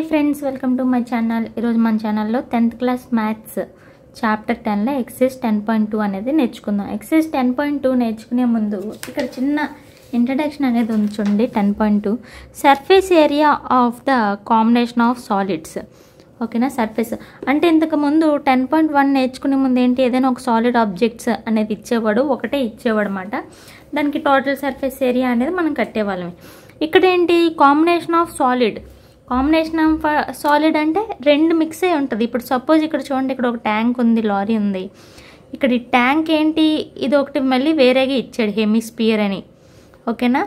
Hi friends, welcome to my channel. ఈరోజు మన ఛానల్లో 10th క్లాస్ మ్యాథ్స్ చాప్టర్ 10లో ఎక్సైజ్ 10.2 అనేది నేర్చుకుందాం. ఎక్సైజ్ 10.2 నేర్చుకునే ముందు ఇక్కడ చిన్న ఇంట్రడక్షన్ అనేది ఉంచండి. 10.2 surface area of the combination of solids. ఓకేనా, సర్ఫేస్ అంటే ఇంతకుముందు 10.1 నేర్చుకునే ముందు ఏంటి, ఏదైనా ఒక సాలిడ్ ఆబ్జెక్ట్స్ అనేది ఇచ్చేవాడు, ఒకటే ఇచ్చేవాడు అనమాట. దానికి టోటల్ సర్ఫేస్ ఏరియా అనేది మనం కట్టేవాళ్ళమే. ఇక్కడ ఏంటి, combination of solid. Combination of solid అంటే రెండు మిక్స్ అయి ఉంటుంది. ఇప్పుడు సపోజ్ ఇక్కడ చూడండి, ఇక్కడ ఒక ట్యాంక్ ఉంది, లారీ ఉంది. ఇక్కడ ఈ ట్యాంక్ ఏంటి, ఇది ఒకటి మళ్ళీ వేరేగా ఇచ్చాడు, హెమిస్పియర్ అని. ఓకేనా,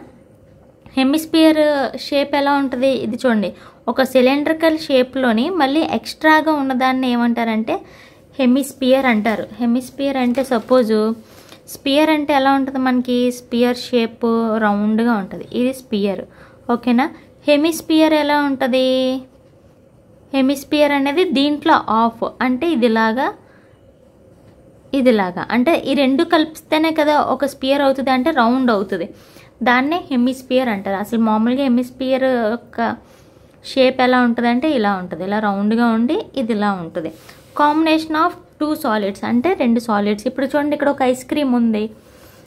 హెమిస్పియర్ షేప్ ఎలా ఉంటుంది, ఇది చూడండి, ఒక సిలిండ్రికల్ షేప్లోని మళ్ళీ ఎక్స్ట్రాగా ఉన్నదాన్ని ఏమంటారంటే హెమిస్పియర్ అంటారు. హెమిస్పియర్ అంటే సపోజు స్పియర్ అంటే ఎలా ఉంటుంది, మనకి స్పియర్ షేప్ రౌండ్గా ఉంటుంది, ఇది స్పియర్. ఓకేనా, హెమిస్పియర్ ఎలా ఉంటుంది, హెమిస్పియర్ అనేది దీంట్లో ఆఫ్ అంటే ఇదిలాగా అంటే ఈ రెండు కలిపిస్తేనే కదా ఒక స్పియర్ అవుతుంది, అంటే రౌండ్ అవుతుంది. దాన్నే హెమిస్పియర్ అంటారు. అసలు మామూలుగా హెమిస్పియర్ యొక్క షేప్ ఎలా ఉంటుంది అంటే ఇలా ఉంటుంది, ఇలా రౌండ్గా ఉండి ఇది ఇలా ఉంటుంది. కాంబినేషన్ ఆఫ్ టూ సాలిడ్స్ అంటే రెండు సాలిడ్స్. ఇప్పుడు చూడండి, ఇక్కడ ఒక ఐస్ క్రీమ్ ఉంది,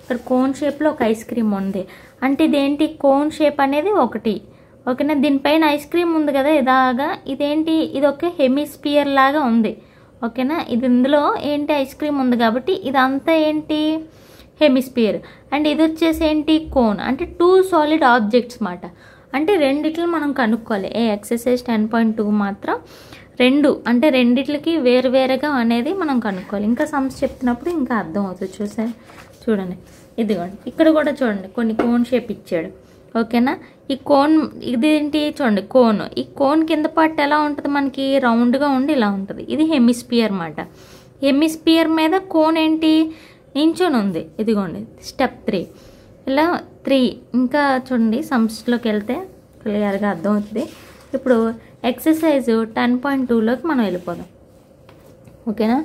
ఇక్కడ కోన్ షేప్లో ఒక ఐస్ క్రీమ్ ఉంది. అంటే ఇదేంటి, కోన్ షేప్ అనేది ఒకటి. ఓకేనా, దీనిపైన ఐస్ క్రీమ్ ఉంది కదా ఇలాగా, ఇదేంటి, ఇది ఒక హెమిస్పియర్ లాగా ఉంది. ఓకేనా, ఇది ఇందులో ఏంటి ఐస్ క్రీమ్ ఉంది కాబట్టి ఇదంతా ఏంటి హెమిస్పియర్. అండ్ ఇది వచ్చేసి ఏంటి, కోన్. అంటే టూ సాలిడ్ ఆబ్జెక్ట్స్ మాట. అంటే రెండిట్లు మనం కనుక్కోవాలి. ఎక్సర్సైజ్ 10.2 మాత్రం రెండు, అంటే రెండిట్లకి వేరువేరుగా అనేది మనం కనుక్కోవాలి. ఇంకా సమ్స్ చెప్తున్నప్పుడు ఇంకా అర్థం అవుతుంది. చూడండి, ఇదిగోండి, ఇక్కడ కూడా చూడండి కొన్ని కోన్ షేప్ ఇచ్చాడు. ఓకేనా, ఈ కోన్ ఇదేంటి చూడండి, కోన్. ఈ కోన్ కింద పార్ట్ ఎలా ఉంటుంది, మనకి రౌండ్గా ఉండి ఇలా ఉంటుంది, ఇది హెమిస్పియర్ మాట. హెమిస్పియర్ మీద కోన్ ఏంటి, నించొని ఉంది. ఇదిగోండి స్టెప్ 3, ఇలా 3. ఇంకా చూడండి, సమ్స్లోకి వెళ్తే క్లియర్గా అర్థమవుతుంది. ఇప్పుడు ఎక్సర్సైజ్ 10.2లోకి మనం వెళ్ళిపోదాం. ఓకేనా,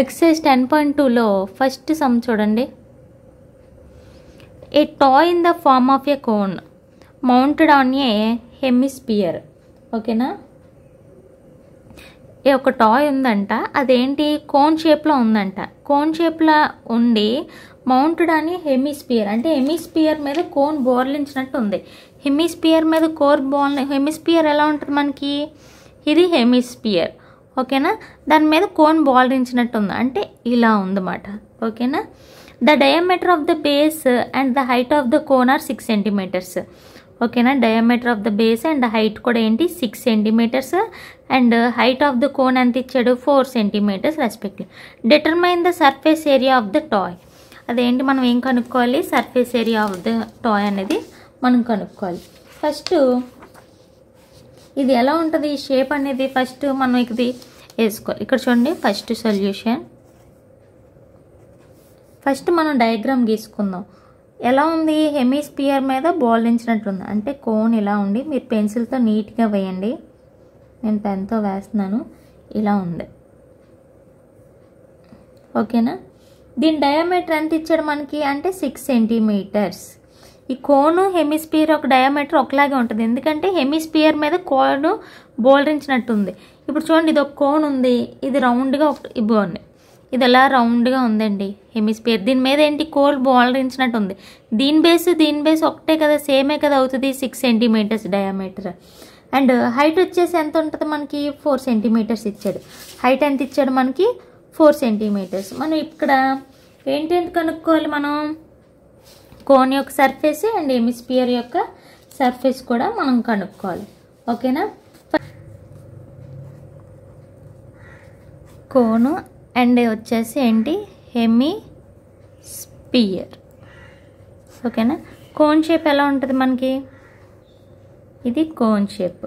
ఎక్సర్సైజ్ 10.2లో ఫస్ట్ సమ్ చూడండి. A toy in the form of a cone mounted on a hemisphere. ఓకేనా, ఒక టాయ్ ఉందంట, అదేంటి కోన్ షేప్లో ఉందంట. కోన్ షేప్లో ఉండి మౌంటెడ్ అని హెమిస్పియర్, అంటే హెమిస్పియర్ మీద కోన్ బోర్లించినట్టు ఉంది. హెమిస్పియర్ మీద హెమిస్పియర్ ఎలా ఉంటుంది మనకి, ఇది హెమిస్పియర్. ఓకేనా, దాని మీద కోన్ బోర్లించినట్టు ఉంది, అంటే ఇలా ఉందన్నమాట. ఓకేనా, the diameter of the base and the height of the cone are 6 centimeters. ఓకేనా, diameter of the base and height కూడా ఏంటి 6 centimeters, and height of the cone ఎంత ఇచ్చాడు 4 centimeters respective. Determine the surface area of the toy. అదేంటి, మనం ఏం కనుక్కోవాలి, surface area of the toy అనేది మనం కనుక్కోవాలి. ఫస్ట్ ఇది ఎలా ఉంటుంది షేప్ అనేది, ఫస్ట్ మనం ఇది వేసుకోవాలి. ఇక్కడ చూడండి, ఫస్ట్ సొల్యూషన్. ఫస్ట్ మనం డయాగ్రామ్ గీసుకుందాం. ఎలా ఉంది, హెమిస్పియర్ మీద బోర్లించినట్టుంది, అంటే కోన్ ఇలా ఉండి, మీరు పెన్సిల్తో నీట్గా వేయండి, నేను పెన్తో వేస్తున్నాను, ఇలా ఉంది. ఓకేనా, దీని డయామీటర్ ఎంత ఇచ్చాడు మనకి అంటే 6 centimeters. ఈ కోను హెమిస్పియర్ ఒక డయామీటర్ ఒకలాగే ఉంటుంది, ఎందుకంటే హెమిస్పియర్ మీద కోను బోర్లించినట్టుంది. ఇప్పుడు చూడండి, ఇది ఒక కోన్ ఉంది, ఇది రౌండ్గా ఇవ్వండి, ఇది ఎలా రౌండ్గా ఉందండి హెమిస్పియర్. దీని మీద ఏంటి, కోల్ బోర్లించినట్టు ఉంది. దీని బేస్ ఒకటే కదా, సేమే కదా అవుతుంది, 6 centimeters డయామీటర్. అండ్ హైట్ వచ్చేసి ఎంత ఉంటుంది మనకి 4 centimeters ఇచ్చాడు. హైట్ ఎంత ఇచ్చాడు మనకి 4 centimeters. మనం ఇక్కడ ఏంటంటే కనుక్కోవాలి, మనం కోన్ యొక్క సర్ఫేస్ అండ్ హెమిస్పియర్ యొక్క సర్ఫేస్ కూడా మనం కనుక్కోవాలి. ఓకేనా, కోను అండ్ వచ్చేసి ఏంటి హెమిస్పియర్. ఓకేనా, కోన్ షేప్ ఎలా ఉంటుంది మనకి, ఇది కోన్ షేప్.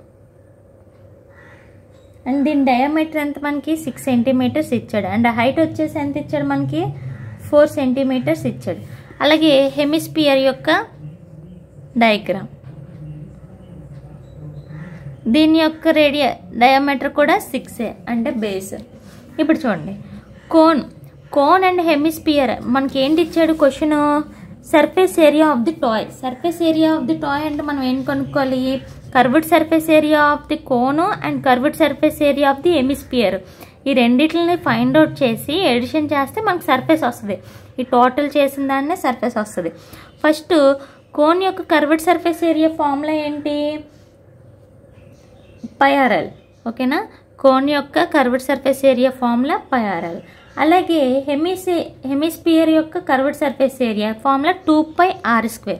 అండ్ దీని డయామీటర్ ఎంత మనకి 6 centimeters ఇచ్చాడు. అండ్ హైట్ వచ్చేసి ఎంత ఇచ్చాడు మనకి 4 centimeters ఇచ్చాడు. అలాగే హెమిస్పియర్ యొక్క డయాగ్రామ్, దీని యొక్క డయామీటర్ కూడా 6 అంటే బేస్. ఇప్పుడు చూడండి, కోన్ అండ్ హెమిస్పియర్ మనకి ఏంటి ఇచ్చాడు question, surface area of the toy. Surface area of the toy అంటే మనం ఏం కనుక్కోవాలి, curved surface area of the cone and curved surface area of the hemisphere, ఈ రెండింటిని ఫైండ్ అవుట్ చేసి ఎడిషన్ చేస్తే మనకు సర్ఫేస్ వస్తుంది. ఈ టోటల్ చేసిన దాన్నే సర్ఫేస్ వస్తుంది. ఫస్ట్ కోన్ యొక్క కర్వ్డ్ సర్ఫేస్ ఏరియా ఫార్ములా ఏంటి? πr/l. ఓకేనా? కోన్ యొక్క curved surface area formula πr/l. అలాగే హెమిస్పియర్ యొక్క curved surface area formula 2πr².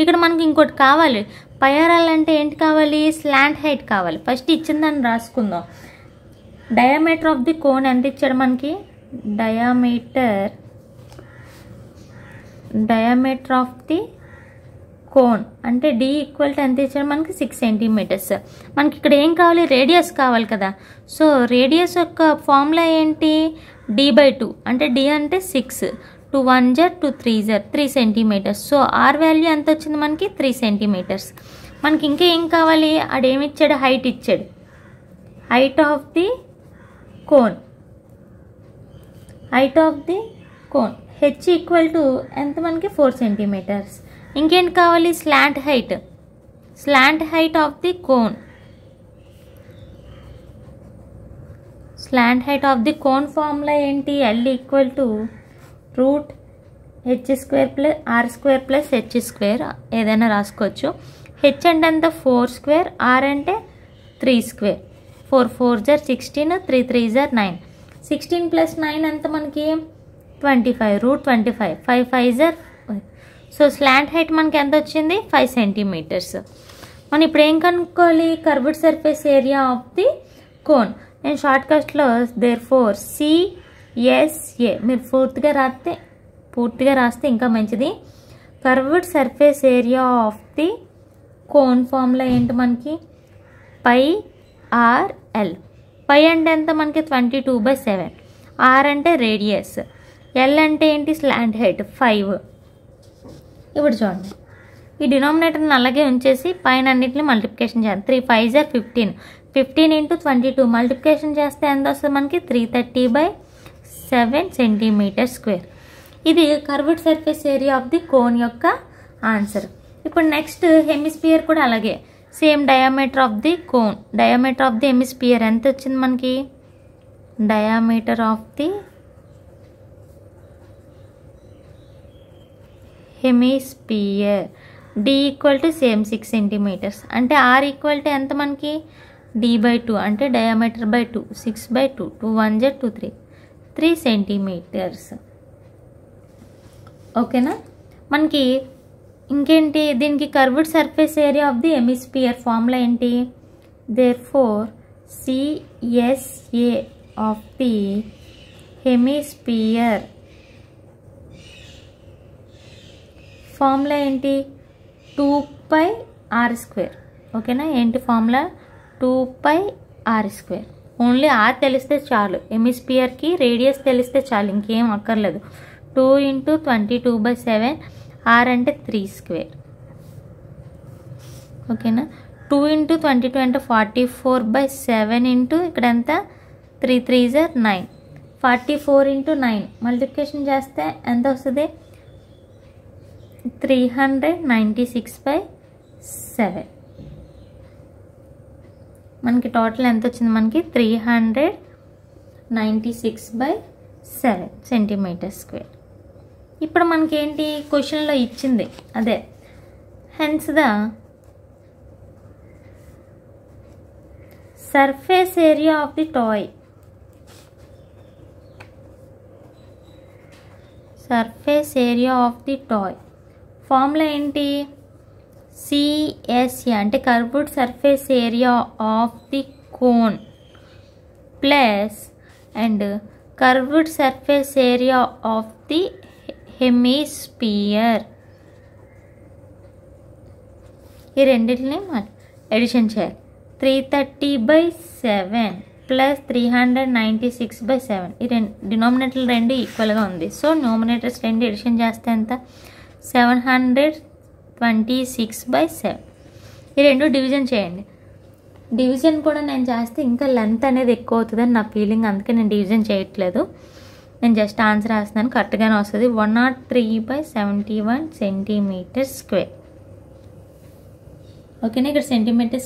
ఇక్కడ మనకి ఇంకోటి కావాలి. πr/l అంటే ఏంటి కావాలి? స్లాంట్ హైట్ కావాలి. ఫస్ట్ ఇచ్చిన దాన్ని రాసుకుందాం. డయామీటర్ ఆఫ్ ది కోన్ ఎంత ఇచ్చాడు మనకి? డయామీటర్ ఆఫ్ ది కోన్ అంటే d ఈక్వల్ టు ఎంత ఇచ్చాడు మనకి? 6 సెంటీమీటర్స్. మనకి ఇక్కడ ఏం కావాలి? రేడియస్ కావాలి కదా. సో రేడియస్ యొక్క ఫార్ములా ఏంటి? d/2 అంటే d అంటే 6, 2 1 జర్ 2 3 జర్ 3 సెంటీమీటర్స్. సో r వాల్యూ ఎంత వచ్చింది మనకి? 3 సెంటీమీటర్స్. మనకి ఇంకా ఏం కావాలి? ఆడేమి ఇచ్చాడు? హైట్ ఇచ్చాడు. Height of the cone, h equal to ఎంత మనకి? 4 సెంటీమీటర్స్. ఇంకేంటి కావాలి? Slant height of the cone. Slant height of the cone formula ఏంటి? L equal to √h² + r² + h². ఏదైనా రాసుకోవచ్చు. h అంటే ఎంత? 4², r అంటే 3². 4 4 జర్ 16, 3 3 జర్ 9. 16 + 9 ఎంత మనకి? 25, √25. 5 5 జర్. సో స్లాంట్ హైట్ మనకి ఎంత వచ్చింది? 5 సెంటీమీటర్స్. మనం ఇప్పుడు ఏం కనుక్కోవాలి? Curved surface area of the cone. నేను షార్ట్ కట్లో therefore CSA మీరు పూర్తిగా రాస్తే ఇంకా మంచిది. Curved surface area of the cone formula ఏంటి మనకి? πr/l. పై అంటే ఎంత మనకి? 22/7. r అంటే రేడియస్, l అంటే ఏంటి? Slant height 5. ఇప్పుడు చూడండి, ఈ డినామినేటర్ని అలాగే ఉంచేసి పైన అన్నింటిని మల్టిప్లికేషన్ చేయాలి. 3 5 జర్ 15, 15 × 22 మల్టిప్లికేషన్ చేస్తే ఎంత వస్తుంది మనకి? 330/7 సెంటీమీటర్ స్క్వేర్. ఇది curved surface area of the cone యొక్క ఆన్సర్. ఇప్పుడు నెక్స్ట్ హెమిస్పియర్ కూడా అలాగే same diameter of the cone. Diameter of the hemisphere ఎంత వచ్చింది మనకి? Diameter of the hemisphere d equal to same 6 centimeters. అంటే r ఈక్వల్ టు ఎంత మనకి? d/2 అంటే డయామీటర్ బై 2, 6/2, 2 1 జర్ 2 3, 3 సెంటీమీటర్స్. ఓకేనా? మనకి ఇంకేంటి? దీనికి curved surface area of the hemisphere formula ఏంటి? therefore CSA of the hemisphere formula ఏంటి? 2πr². ఓకేనా? ఏంటి ఫార్ములా? 2πr². ఓన్లీ r తెలిస్తే చాలు. హెమిస్పియర్కి రేడియస్ తెలిస్తే చాలు, ఇంకేం అక్కర్లేదు. 2 × 22/7, r అంటే 3². ఓకేనా? 2 × 22 అంటే 44/7 ఇంటూ ఇక్కడ ఎంత? 3 3 జర్ 9. 44 × 9 మల్టిప్లికేషన్ చేస్తే ఎంత వస్తుంది? 396/7. మనకి టోటల్ ఎంత వచ్చింది మనకి? 396/7 సెంటీమీటర్ స్క్వేర్. ఇప్పుడు మనకి ఏంటి? క్వశ్చన్లో ఇచ్చింది అదే. Hence the surface area of the toy. Surface area of the toy formula ఏంటి? CSA అంటే curved surface area of the cone plus and curved surface area of the hemisphere. ఈ రెండింటిని ఎడిషన్ చేయాలి. 330/7 ప్లస్ 396/7. ఈ డినామినేటర్లు రెండు ఈక్వల్గా ఉంది. సో న్యూమినేటర్స్ రెండు ఎడిషన్ చేస్తే ఎంత? 726/7. ఈ రెండు డివిజన్ చేయండి. డివిజన్ కూడా నేను చేస్తే ఇంకా లెంత్ అనేది ఎక్కువ అవుతుందని నా ఫీలింగ్, అందుకే నేను డివిజన్ చేయట్లేదు. నేను జస్ట్ ఆన్సర్ రాస్తున్నాను, కరెక్ట్గానే వస్తుంది. 103/71 సెంటీమీటర్ స్క్వేర్. ఓకేనా. ఇక్కడ సెంటీమీటర్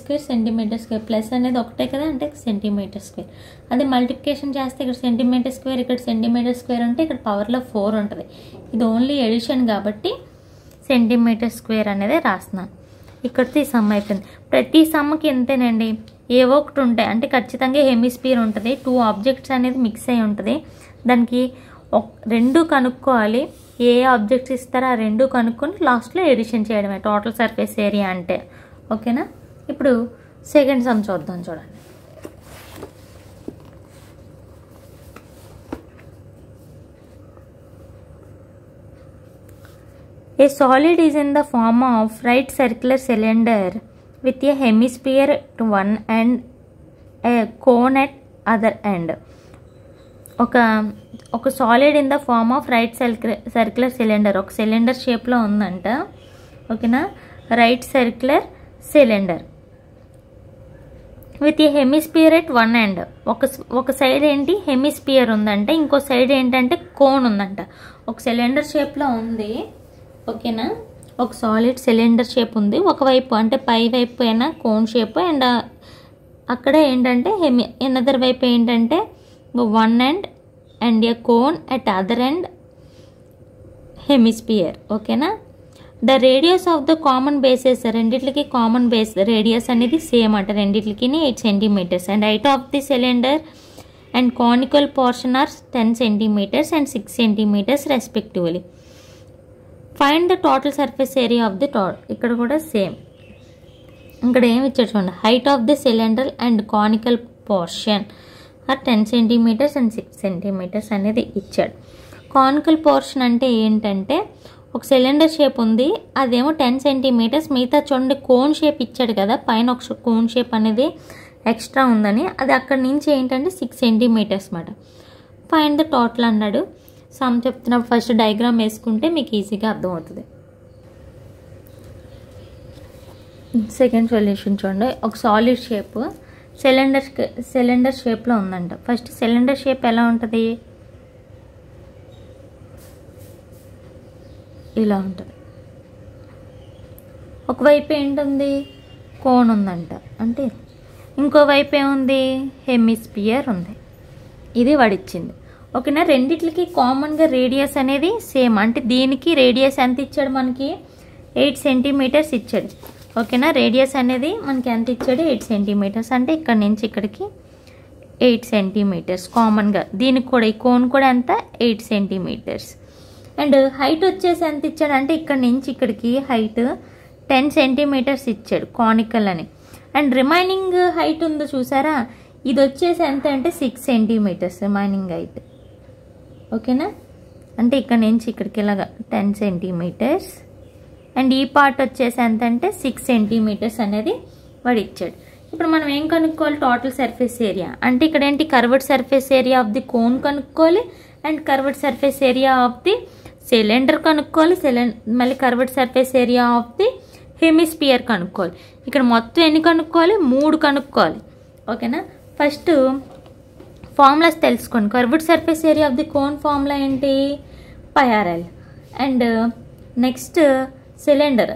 స్క్వేర్ ప్లస్ అనేది ఒకటే కదా, అంటే సెంటీమీటర్ స్క్వేర్. అదే మల్టిప్లికేషన్ చేస్తే ఇక్కడ సెంటీమీటర్ స్క్వేర్, ఇక్కడ సెంటీమీటర్ స్క్వేర్ ఉంటే ఇక్కడ పవర్లో 4 ఉంటుంది. ఇది ఓన్లీ ఎడిషన్ కాబట్టి సెంటీమీటర్ స్క్వేర్ అనేది రాస్తున్నాను. ఇక్కడితో ఈ సమ్ అయిపోయింది. ప్రతి సమ్కి ఎంతేనండి, ఏవో ఒకటి ఉంటాయి. అంటే ఖచ్చితంగా హెమిస్పియర్ ఉంటుంది, 2 ఆబ్జెక్ట్స్ అనేది మిక్స్ అయి ఉంటుంది. దానికి 2 కనుక్కోవాలి. ఏ ఆబ్జెక్ట్స్ ఇస్తారో ఆ 2 కనుక్కొని లాస్ట్లో ఎడిషన్ చేయడమే టోటల్ సర్ఫేస్ ఏరియా అంటే. ఓకేనా. ఇప్పుడు సెకండ్ సమ్ చూద్దాం. చూడండి, a solid is in the form of right circular cylinder with a hemisphere at one end, a cone at other end. ఒక solid in the form of right circular cylinder, ఒక cylinder షేప్లో ఉందంట. ఓకేనా. Right circular cylinder with a hemisphere at one end. ఒక side ఏంటి హెమిస్పియర్ ఉందంటే, ఇంకో సైడ్ ఏంటంటే కోన్ ఉందంట. ఒక సిలిండర్ షేప్లో ఉంది. ఓకేనా. ఒక సాలిడ్ సిలిండర్ షేప్ ఉంది. ఒకవైపు అంటే పై వైపు అయినా కోన్ షేప్, అండ్ అక్కడ ఏంటంటే ఎనదర్ వైపు ఏంటంటే one end and a cone at other end hemisphere. ఓకేనా. The radius of the common bases, రెండిట్లకి కామన్ బేస్ రేడియస్ అనేది సేమ్ అంట, రెండిట్లకి 8 centimetres. And height of the cylinder and conical portion are 10 centimetres and 6 centimetres respectively. Find the total surface area of the ఇక్కడ కూడా same. ఇక్కడ ఏమి ఇచ్చాడు చూడండి, height of the cylinder and conical portion are 10 centimetres and 6 centimetres అనేది ఇచ్చాడు. Conical portion అంటే ఏంటంటే, ఒక సిలిండర్ షేప్ ఉంది, అదేమో 10 సెంటీమీటర్స్, మిగతా చూడండి కోన్ షేప్ ఇచ్చాడు కదా, పైన ఒక కోన్ షేప్ అనేది ఎక్స్ట్రా ఉందని, అది అక్కడి నుంచి ఏంటంటే 6 సెంటీమీటర్స్ అన్నమాట. ఫైండ్ ద టోటల్ అన్నాడు. సమ్ చెప్తున్నప్పుడు ఫస్ట్ డయాగ్రామ్ వేసుకుంటే మీకు ఈజీగా అర్థమవుతుంది. సెకండ్ సొల్యూషన్ చూడండి, ఒక సాలిడ్ షేప్ సిలిండర్ షేప్లో ఉందంట. ఫస్ట్ సిలిండర్ షేప్ ఎలా ఉంటుంది, ఇలా ఉంటుంది. ఒకవైపు ఏంటుంది కోన్ ఉందంట, అంటే ఇంకోవైపు ఏముంది హెమిస్పియర్ ఉంది. ఇది వాడిచ్చింది. ఓకేనా. రెండిట్లకి కామన్గా రేడియస్ అనేది సేమ్, అంటే దీనికి రేడియస్ ఎంత ఇచ్చాడు మనకి, 8 సెంటీమీటర్స్ ఇచ్చాడు. ఓకేనా. రేడియస్ అనేది మనకి ఎంత ఇచ్చాడు, 8 సెంటీమీటర్స్. అంటే ఇక్కడ నుంచి ఇక్కడికి 8 సెంటీమీటర్స్ కామన్గా. దీనికి కూడా ఈ కోన్ కూడా ఎంత, 8 సెంటీమీటర్స్. అండ్ హైట్ వచ్చేసి ఎంత ఇచ్చాడు అంటే, ఇక్కడ నుంచి ఇక్కడికి హైట్ 10 సెంటీమీటర్స్ ఇచ్చాడు కానికల్ అని. అండ్ రిమైనింగ్ హైట్ ఉందో చూసారా, ఇది వచ్చేసి ఎంత అంటే 6 సెంటీమీటర్స్ రిమైనింగ్ హైట్. ఓకేనా. అంటే ఇక్కడ నుంచి ఇక్కడికి ఇలాగా 10 సెంటీమీటర్స్. అండ్ ఈ పార్ట్ వచ్చేసి ఎంత అంటే 6 సెంటీమీటర్స్ అనేది వాడు ఇచ్చాడు. ఇప్పుడు మనం ఏం కనుక్కోవాలి, టోటల్ సర్ఫేస్ ఏరియా. అంటే ఇక్కడ ఏంటి curved surface area of the cone కనుక్కోవాలి, and curved surface area of the cylinder కనుక్కోవాలి, మళ్ళీ curved surface area of the hemisphere కనుక్కోవాలి. ఇక్కడ మొత్తం ఎన్ని కనుక్కోవాలి, 3 కనుక్కోవాలి. ఓకేనా. ఫస్ట్ ఫార్ములాస్ తెలుసుకోండి. Curved surface area of the cone formula ఏంటి, πRL. And next cylinder.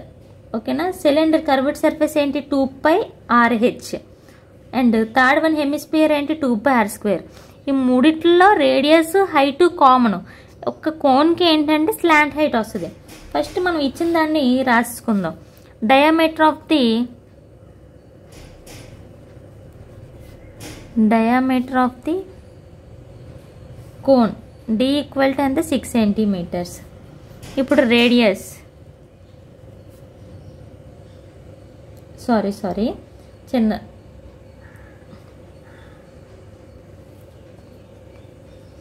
ఓకేనా. సిలిండర్ కర్వ్డ్ సర్ఫేస్ ఏంటి, 2πRH. And third one hemisphere ఏంటి, 2πr². ఈ మూడిట్లో రేడియస్ హైట్ కామన్. ఒక కోన్కి ఏంటంటే స్లాంట్ హైట్ వస్తుంది. ఫస్ట్ మనం ఇచ్చిన దాన్ని రాసుకుందాం. Diameter of the cone D equal to ఎంత, 6 సెంటీమీటర్స్. ఇప్పుడు రేడియస్ సారీ చిన్న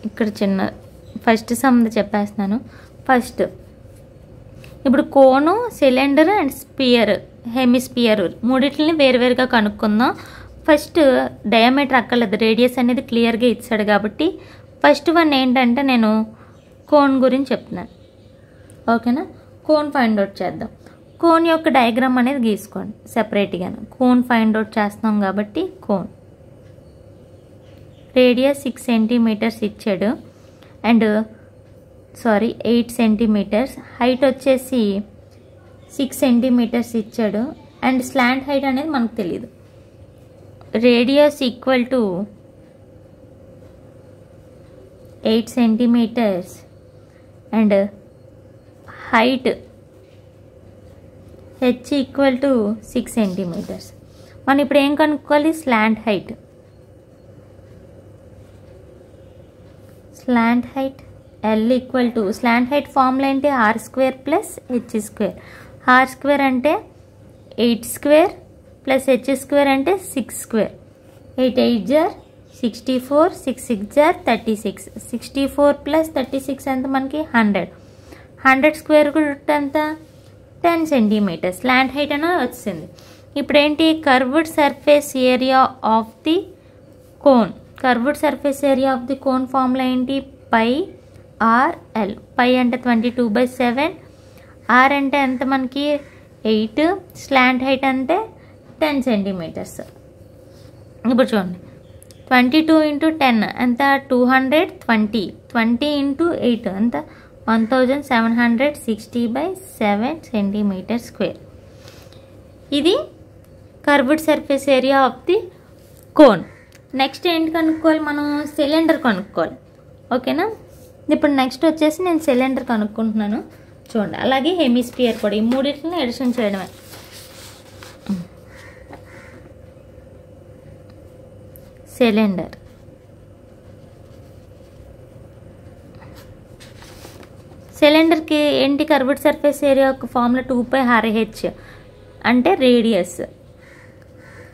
ఇక్కడ చిన్న ఫస్ట్ సమ్ చెప్పేస్తున్నాను. ఫస్ట్ ఇప్పుడు కోను, సిలిండర్ అండ్ స్పియర్, హెమిస్పియర్ మూడిట్లని వేరువేరుగా కనుక్కుందాం. ఫస్ట్ డయామీటర్ అక్కర్లేదు, రేడియస్ అనేది క్లియర్గా ఇచ్చాడు కాబట్టి ఫస్ట్ వన్ ఏంటంటే నేను కోన్ గురించి చెప్తున్నాను. ఓకేనా. కోన్ ఫైండ్ అవుట్ చేద్దాం. కోన్ యొక్క డయాగ్రామ్ అనేది గీసుకోండి సెపరేట్గా. కోన్ ఫైండ్ అవుట్ చేస్తున్నాం కాబట్టి కోన్ రేడియస్ 6 సెంటీమీటర్స్ ఇచ్చాడు. And 8 centimeters. హైట్ వచ్చేసి 6 సెంటీమీటర్స్ ఇచ్చాడు. అండ్ స్లాంట్ హైట్ అనేది మనకు తెలియదు. Radius equal to 8 centimetres and height H equal to 6 centimetres. మనం ఇప్పుడు ఏం కనుక్కోవాలి? Slant height. Slant height L equal to, slant height formula ఏంటి? R square plus H square. R square అంటే 8 స్క్వేర్ ప్లస్ హెచ్ స్క్వేర్ అంటే 6 square. 8 8 jar 64, 6 6 jar 36. 64 plus 36 ఎంత మనకి? 100. 100 square root ఎంత? 10 సెంటీమీటర్స్. స్లాంట్ హైట్ అని వచ్చింది. ఇప్పుడు ఏంటి? Curved surface area of the cone. Curved surface area of the cone formula ఏంటి? పై ఆర్ ఎల్. పై అంటే 22/7, ఆర్ అంటే ఎంత మనకి? 8, స్లాంట్ హైట్ అంటే 10 సెంటీమీటర్స్. ఇప్పుడు చూడండి, 22 × 10 ఎంత? 220. 20 × 8 ఎంత? 1760/7 సెంటీమీటర్ స్క్వేర్. ఇది curved surface area of the cone. Next ఏంటి కనుక్కోవాలి మనం? సిలిండర్ కనుక్కోవాలి. ఓకేనా? ఇప్పుడు నెక్స్ట్ వచ్చేసి నేను సిలిండర్ కనుక్కుంటున్నాను చూడండి. అలాగే హెమిస్పియర్ కూడా. ఈ మూడింటిని ఎడిషన్ చేయడమే. సిలిండర్. సిలిండర్కి ఏంటి? కర్వ్డ్ సర్ఫేస్ ఏరియా యొక్క ఫార్ములా 2πRH అంటే రేడియస్.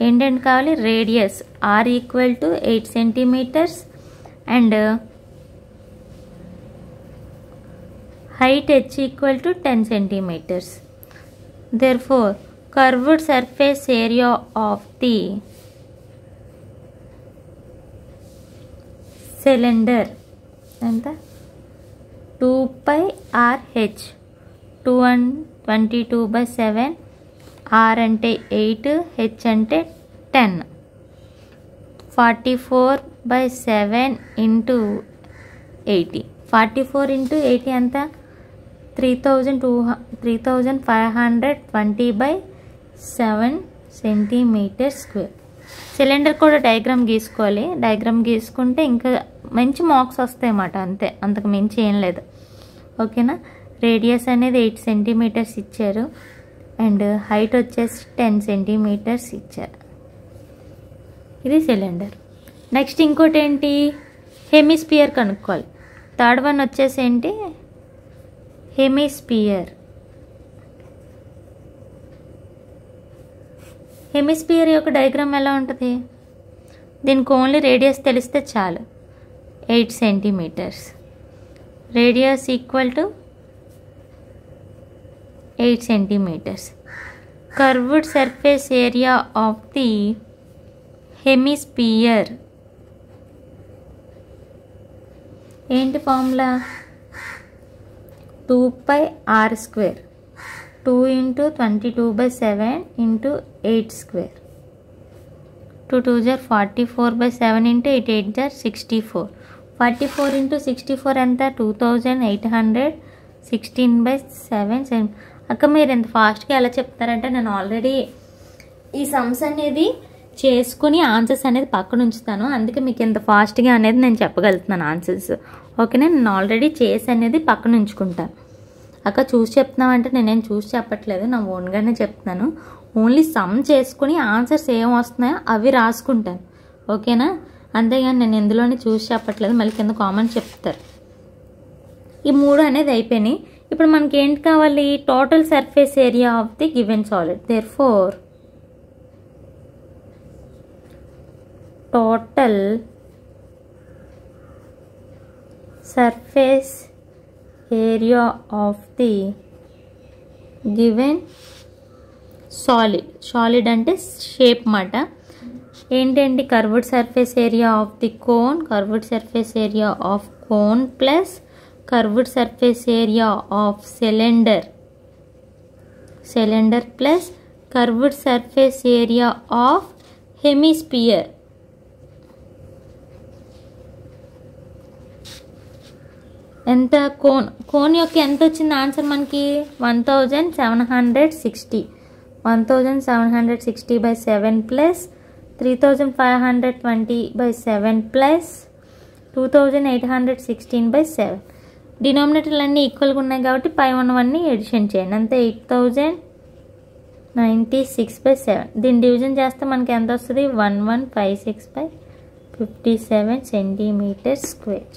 ఏంటంటే కావాలి? Radius. R equal to 8 centimetres and height h equal to 10 centimeters. Therefore, curved surface area of the cylinder enta 2πRH. 22/7, R ante 8, H ante 10. 44/7 into 80. 44 into 80 ఎంత? 3520/7 centimetre square. Cylinder కూడా diagram గీసుకోవాలి. Diagram గీసుకుంటే ఇంకా మంచి marks వస్తాయి అన్నమాట. అంతే, అంతకు మించి ఏం లేదు. ఓకేనా? రేడియస్ అనేది 8 సెంటీమీటర్స్ ఇచ్చారు అండ్ హైట్ వచ్చేసి 10 సెంటీమీటర్స్ ఇచ్చారు. ఇది సిలిండర్. నెక్స్ట్ ఇంకోటి ఏంటి? హెమిస్పియర్ కనుక్కోవాలి. థర్డ్ వన్ వచ్చేసి ఏంటి? హెమిస్పియర్. హెమిస్పియర్ యొక్క డయాగ్రామ్ ఎలా ఉంటుంది? దీనికి ఓన్లీ రేడియస్ తెలిస్తే చాలు. 8 centimeters. Radius equal to 8 centimeters. Curved surface area of the hemisphere ఏంటి formula? 2πr². 2 × 22/7 × 8 square. 2 2 jar 44/7 × 8 8 jar 64. 44 × 64 ఎంత? 2816/7. అక్క మీరు ఎంత ఫాస్ట్గా ఎలా చెప్తారంటే, నేను ఆల్రెడీ ఈ సమ్స్ అనేది చేసుకుని ఆన్సర్స్ అనేది పక్కన ఉంచుతాను. అందుకే మీకు ఎంత ఫాస్ట్గా అనేది నేను చెప్పగలుగుతున్నాను ఆన్సర్స్. ఓకేనా? నేను ఆల్రెడీ చేసి అనేది పక్కన ఉంచుకుంటాను. అక్క చూసి చెప్తున్నామంటే నేనేం చూసి చెప్పట్లేదు, నా ఓన్గానే చెప్తున్నాను. ఓన్లీ సమ్ చేసుకుని ఆన్సర్స్ ఏం వస్తున్నాయో అవి రాసుకుంటాను. ఓకేనా? అంతేగాని నేను ఎందులోనే చూసి చెప్పట్లేదు. మళ్ళీ కింద కామెంట్ చెప్తారు. ఈ 3 అనేది అయిపోయినాయి. ఇప్పుడు మనకి ఏంటి కావాలి? Total surface area of the given solid. Therefore total surface area of the given solid అంటే షేప్ మాట. ఏంటంటే curved surface area of the cone, curved surface area of cone plus curved surface area of cylinder plus curved surface area of hemisphere. ఎంత? Cone యొక్క ఎంత వచ్చింది answer మనకి? 1760. 1760/7 plus 3520/7 plus 2816/7. డినామినేటర్లు అన్నీ ఈక్వల్గా ఉన్నాయి కాబట్టి పై ఉన్నవన్నీ ఎడిషన్ చేయండి. అంతే 8096/7. దీన్ని డివిజన్ చేస్తే మనకి ఎంత వస్తుంది? 1156/57 సెంటీమీటర్ స్క్వేర్.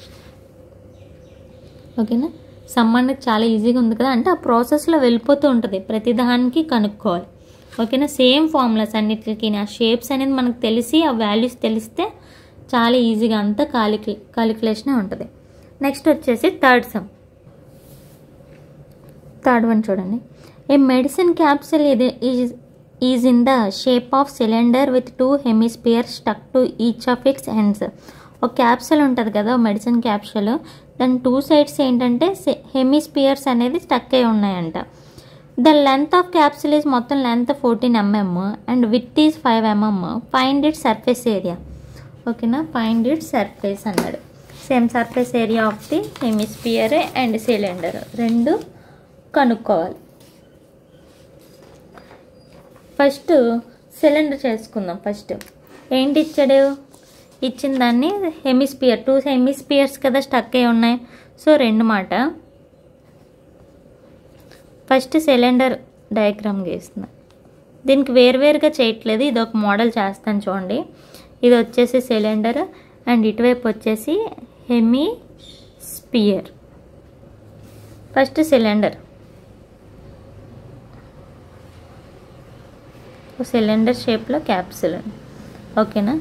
ఓకేనా? సమ్ అనేది చాలా ఈజీగా ఉంది కదా, అంటే ఆ ప్రాసెస్లో వెళ్ళిపోతూ ఉంటుంది, ప్రతి దానికి కనుక్కోవాలి. ఓకేనా? సేమ్ ఫార్ములాస్ అన్నిటికి, ఆ షేప్స్ అనేది మనకు తెలిసి ఆ వాల్యూస్ తెలిస్తే చాలా ఈజీగా అంతా కాలిక్యులేషనే ఉంటుంది. నెక్స్ట్ వచ్చేసి థర్డ్ వన్ చూడండి. A medicine capsule is in the shape of cylinder with 2 hemispheres stuck to each of its ends. ఒక క్యాప్సూల్ ఉంటుంది కదా, మెడిసిన్ క్యాప్సూల్, దాని 2 సైడ్స్ ఏంటంటే హెమిస్పియర్స్ అనేది స్టక్ అయి ఉన్నాయంట. The length of capsule is మొత్తం length 14 mm and width is 5 mm. Find it surface area. ఓకేనా? ఫైండ్ ఇట్ సర్ఫేస్ అన్నాడు. Same surface area of the hemisphere and cylinder రెండు కనుక్కోవాలి. ఫస్ట్ సిలిండర్ చేసుకుందాం. ఫస్ట్ ఏంటి ఇచ్చాడు? ఇచ్చిన దాన్ని హెమిస్పియర్, 2 హెమిస్పియర్స్ కదా స్టక్ అయి ఉన్నాయి. సో 2 మాట. ఫస్ట్ సిలిండర్ డయాగ్రామ్ గీస్తున్నా. దీనికి వేరువేరుగా చేయట్లేదు, ఇది ఒక మోడల్ చేస్తాను చూడండి. ఇది వచ్చేసి సిలిండర్ అండ్ ఇటువైపు వచ్చేసి హెమిస్పియర్. ఫస్ట్ సిలిండర్ సిలిండర్ షేప్లో క్యాప్సూల్. ఓకేనా?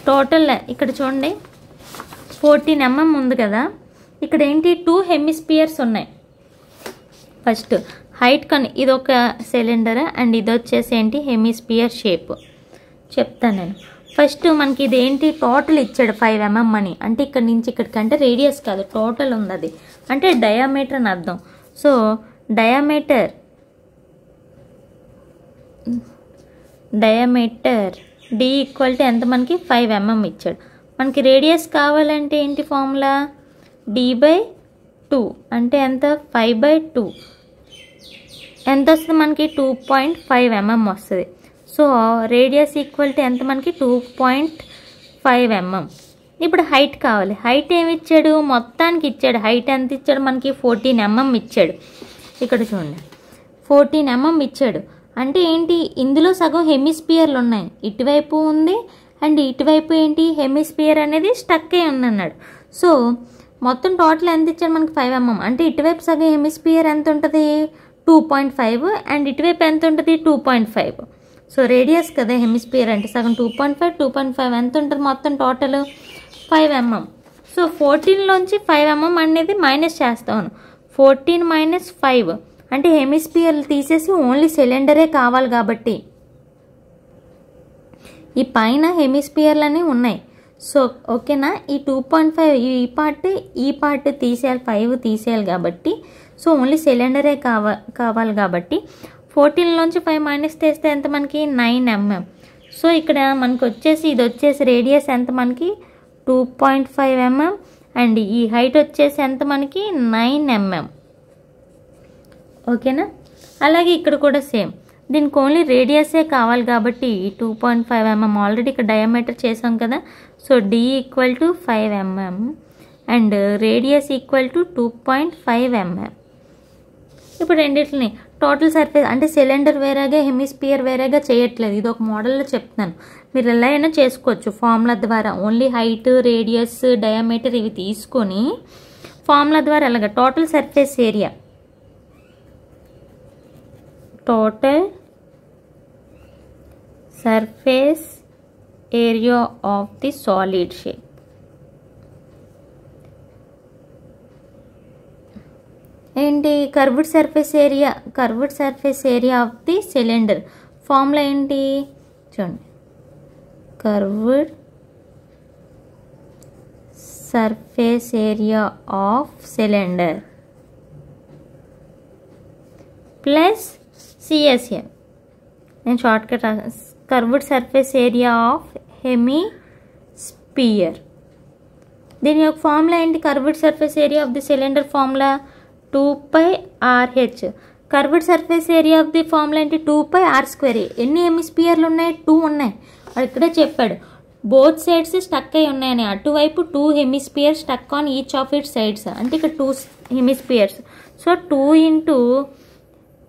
టోటల్ ఇక్కడ చూడండి 14 mm ఉంది కదా, ఇక్కడ ఏంటి 2 హెమిస్పియర్స్ ఉన్నాయి. ఫస్ట్ హైట్ ఇది ఒక సిలిండర్ అండ్ ఇది వచ్చేసి ఏంటి హెమిస్పియర్ షేప్. చెప్తాను నేను. ఫస్ట్ మనకి ఇది ఏంటి టోటల్ ఇచ్చాడు 5 mm అని, అంటే ఇక్కడ నుంచి ఇక్కడికి, అంటే రేడియస్ కాదు టోటల్ ఉంది, అది అంటే డయామీటర్ అని అర్థం. So diameter D equal to ఎంత మనకి 5 mm ఇచ్చాడు. మనకి రేడియస్ కావాలంటే ఏంటి ఫార్ములా? D/2 అంటే ఎంత? 5/2 ఎంత వస్తుంది మనకి? 2.5 mm వస్తుంది. సో రేడియస్ ఈక్వల్ టు ఎంత మనకి? 2.5 mm. ఇప్పుడు హైట్ కావాలి. హైట్ ఏమి ఇచ్చాడు? మొత్తానికి ఇచ్చాడు. హైట్ ఎంత ఇచ్చాడు మనకి? 14 mm ఇచ్చాడు. ఇక్కడ చూడండి 14 mm ఇచ్చాడు. అంటే ఏంటి? ఇందులో సగం హెమిస్పియర్లు ఉన్నాయి, ఇటువైపు ఉంది అండ్ ఇటువైపు ఏంటి హెమిస్పియర్ అనేది స్టక్ అయి ఉంది అన్నాడు. సో మొత్తం టోటల్ ఎంత ఇచ్చాడు మనకి? 5 mm. అంటే ఇటువైపు సగం హెమిస్పియర్ ఎంత ఉంటుంది? 2.5 అండ్ ఇటువైపు ఎంత ఉంటుంది? 2.5. సో రేడియస్ కదా హెమిస్పియర్ అంటే సగం 2.5 ఎంత ఉంటుంది మొత్తం టోటల్? 5 mm. సో 14లోంచి 5 mm అనేది మైనస్ చేస్తాను. 14 - 5 అంటే హెమిస్పియర్లు తీసేసి ఓన్లీ సిలిండరే కావాలి కాబట్టి ఈ పైన హెమిస్పియర్లు అనేవి ఉన్నాయి. సో ఓకేనా? ఈ 2.5 ఈ పార్ట్ తీసేయాలి, 5 తీసేయాలి కాబట్టి, సో ఓన్లీ సిలిండరే కావాలి కాబట్టి 14లోంచి 5 మైనస్ చేస్తే ఎంత మనకి? 9 mm. సో ఇక్కడ మనకు వచ్చేసి ఇది వచ్చేసి రేడియస్ ఎంత మనకి? 2.5 mm అండ్ ఈ హైట్ వచ్చేసి ఎంత మనకి? 9 mm. ఓకేనా? అలాగే ఇక్కడ కూడా సేమ్, దీనికి ఓన్లీ రేడియసే కావాలి కాబట్టి 2.5 mm. ఆల్రెడీ ఇక్కడ డయామీటర్ చేసాం కదా. So D equal to 5 mm and radius equal to 2.5 mm. ఇప్పుడు రెండింటిని టోటల్ సర్ఫేస్ అంటే సిలిండర్ వేరేగా హెమిస్పియర్ వేరేగా చేయట్లేదు, ఇది ఒక మోడల్లో చెప్తున్నాను. మీరు ఎలా అయినా చేసుకోవచ్చు ఫార్ములా ద్వారా. ఓన్లీ హైట్, రేడియస్, డయామీటర్ ఇవి తీసుకొని ఫార్ములా ద్వారా అలాగా total surface area, total surface area of the solid shape. ఏంటి? Curved surface area of the cylinder. Formula ఏంటి చూడండి, curved surface area of cylinder plus CSA. నేను shortcut curved surface area of hemisphere. దీని యొక్క formula ఏంటి? Curved surface area of the cylinder formula 2πRH. Curved surface area of the formula ఏంటి 2πr². ఎన్ని హెమిస్పియర్లు ఉన్నాయి? 2 ఉన్నాయి. వాడు ఇక్కడే చెప్పాడు బోత్ సైడ్స్ స్టక్ అయి ఉన్నాయని. అటువైపు 2 hemispheres stuck on each of it sides, అంటే ఇక్కడ 2 హెమిస్పియర్స్. సో 2 ఇంటూ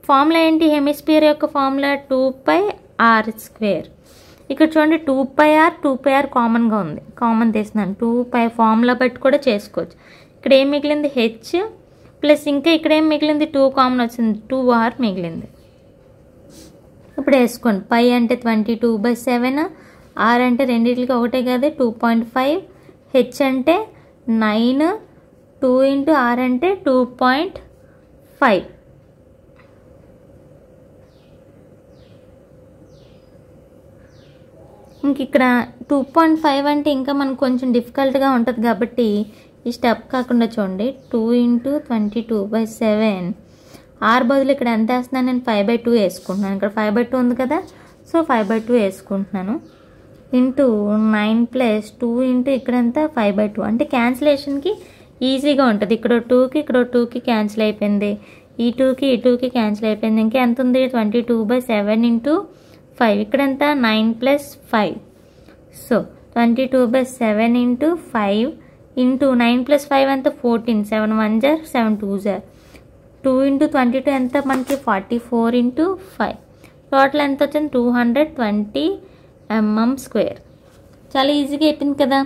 ఫార్ములా ఏంటి? హెమిస్పియర్ యొక్క ఫార్ములా 2πr². ఇక్కడ చూడండి 2πr కామన్గా ఉంది, కామన్ తీస్తున్నాను. 2π ఫార్ములా బట్టి కూడా చేసుకోవచ్చు. ఇక్కడ ఏం మిగిలింది? హెచ్ ప్లస్ ఇంకా ఇక్కడ ఏం మిగిలింది? 2 కామన్ వచ్చింది, 2r మిగిలింది. ఇప్పుడు వేసుకోండి. పై అంటే 22/7, ఆర్ అంటే రెండింటికి ఒకటే కదా 2.5, హెచ్ అంటే 9, 2 ఇంటూ ఆర్ అంటే 2.5. ఇంక ఇక్కడ 2.5 అంటే ఇంకా మనకు కొంచెం డిఫికల్ట్గా ఉంటుంది కాబట్టి ఈ స్టెప్ కాకుండా చూడండి 2 ఇంటూ 22/7. ఆర్ బదులు ఇక్కడ ఎంత వేస్తున్నాను నేను? 5/2 వేసుకుంటున్నాను. ఇక్కడ 5/2 ఉంది కదా, సో 5/2 వేసుకుంటున్నాను. ఇంటూ 9 ప్లస్ 2 ఇంటూ ఇక్కడ ఎంత? 5/2. అంటే క్యాన్సిలేషన్కి ఈజీగా ఉంటుంది. ఇక్కడ 2కి ఇక్కడ 2కి క్యాన్సిల్ అయిపోయింది, ఈ 2కి ఈ 2కి క్యాన్సిల్ అయిపోయింది. ఇంకా ఎంత ఉంది? 22/7 ఇంటూ 5. ఇక్కడ ఎంత? 9 plus 5. So 22/7 into 5 into 9 plus 5 ఎంత? 14. 7 1 జర్ 7 2 జర్ 2 ఇంటూ 22 ఎంత మనకి? 44 ఇంటూ 5. టోటల్ ఎంత వచ్చింది? 220 mm². చాలా ఈజీగా అయిపోయింది కదా.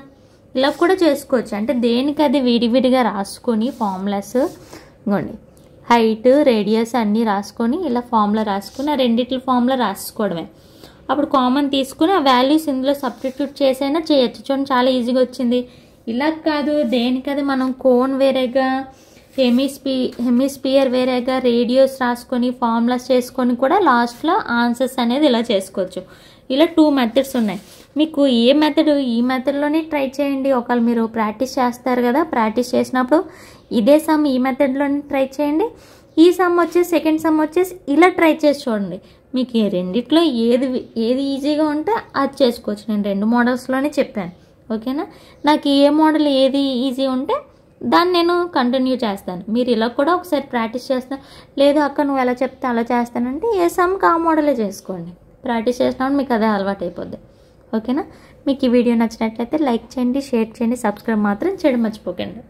ఇలా కూడా చేసుకోవచ్చు, అంటే దేనికి అది విడివిడిగా రాసుకొని ఫార్ములాస్ ఇవ్వండి, హైట్ రేడియస్ అన్నీ రాసుకొని ఇలా ఫార్ములా రాసుకొని ఆ రెండిట్ల ఫార్ములా రాసుకోవడమే. అప్పుడు కామన్ తీసుకుని ఆ వాల్యూస్ ఇందులో సబ్స్టిట్యూట్ చేసైనా చేయొచ్చు. చూడండి చాలా ఈజీగా వచ్చింది. ఇలా కాదు, దేనికది మనం కోన్ వేరేగా, హెమిస్పియర్ వేరేగా, రేడియోస్ రాసుకొని ఫార్ములాస్ చేసుకొని కూడా లాస్ట్లో ఆన్సర్స్ అనేది ఇలా చేసుకోవచ్చు. ఇలా 2 మెథడ్స్ ఉన్నాయి. మీకు ఏ మెథడ్, ఈ మెథడ్లోనే ట్రై చేయండి. ఒకవేళ మీరు ప్రాక్టీస్ చేస్తారు కదా, ప్రాక్టీస్ చేసినప్పుడు ఇదే సమ్ ఈ మెథడ్లోనే ట్రై చేయండి. ఈ సమ్ వచ్చేసి సెకండ్ సమ్ వచ్చేసి ఇలా ట్రై చేసి చూడండి. మీకు ఈ రెండిట్లో ఏది ఈజీగా ఉంటే అది చేసుకోవచ్చు. నేను 2 మోడల్స్లోనే చెప్పాను, ఓకేనా. నాకు ఏ మోడల్ ఏది ఈజీ ఉంటే దాన్ని నేను కంటిన్యూ చేస్తాను. మీరు ఇలా కూడా ఒకసారి ప్రాక్టీస్ చేస్తాను. లేదు అక్క నువ్వు ఎలా చెప్తే అలా చేస్తానంటే ఏ సమ్కి ఆ మోడలే చేసుకోండి. ప్రాక్టీస్ చేసినప్పుడు మీకు అదే అలవాటు అయిపోద్ది, ఓకేనా. మీకు ఈ వీడియో నచ్చినట్లయితే లైక్ చేయండి, షేర్ చేయండి, సబ్స్క్రైబ్ మాత్రం చేయడం మర్చిపోకండి.